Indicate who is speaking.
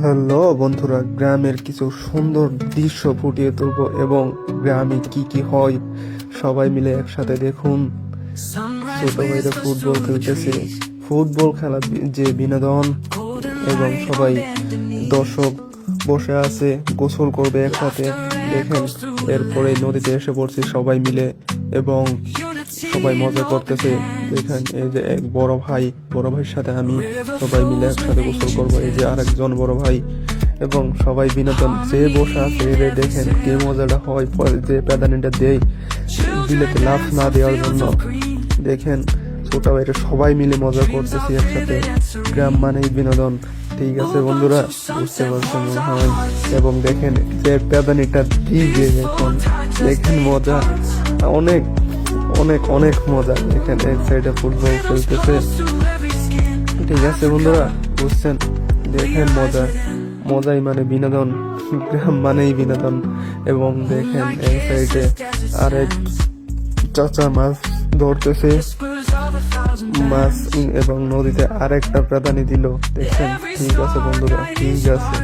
Speaker 1: Hello বন্ধুরা, গ্রামের কিছু সুন্দর দৃশ্য ফুটিয়ে তুলব এবং গ্রামে কি কি হয় সবাই মিলে একসাথে দেখুন। ছোট ভাইরা ফুটবল খেলতেছে, ফুটবল খেলা যে বিনোদন, এবং সবাই দর্শক বসে আছে, গোসল করবে একসাথে। দেখেন, এরপরে নদীতে এসে পড়ছে সবাই মিলে এবং সবাই মজা করতেছে। দেখেন, এই যে এক বড় ভাইয়ের সাথে আমি সবাই মিলে একসাথে গোসল করবো। এই যে আরেকজন বড় ভাই, এবং সবাই বিনোদন যে বসে আছে। এদের দেখেন কি মজাটা হয়, পরে যে প্যাদানিটা দেয় বিলেতে লাফ না দেওয়ার জন্য। দেখেন, ছোট ভাইরা সবাই মিলে মজা করতেছি একসাথে। গ্রাম মানেই বিনোদন, ঠিক আছে বন্ধুরা, বুঝতে পারছেন মনে হয়। এবং দেখেন যে প্যাদানিটা দিবে এখন, দেখেন মজা, অনেক অনেক অনেক মজা। দেখেন এক সাইডে ফুটবল খেলতেছে, ঠিক আছে বন্ধুরা, বুঝছেন। দেখেন মজাই মানে বিনোদন, গ্রাম মানেই বিনোদন। এবং দেখেন এক সাইডে আরেক চাচা মাছ ধরতেছে, মাছ, এবং নদীতে আরেকটা প্রাধান্য দিল। দেখছেন, ঠিক আছে বন্ধুরা, ঠিক আছে।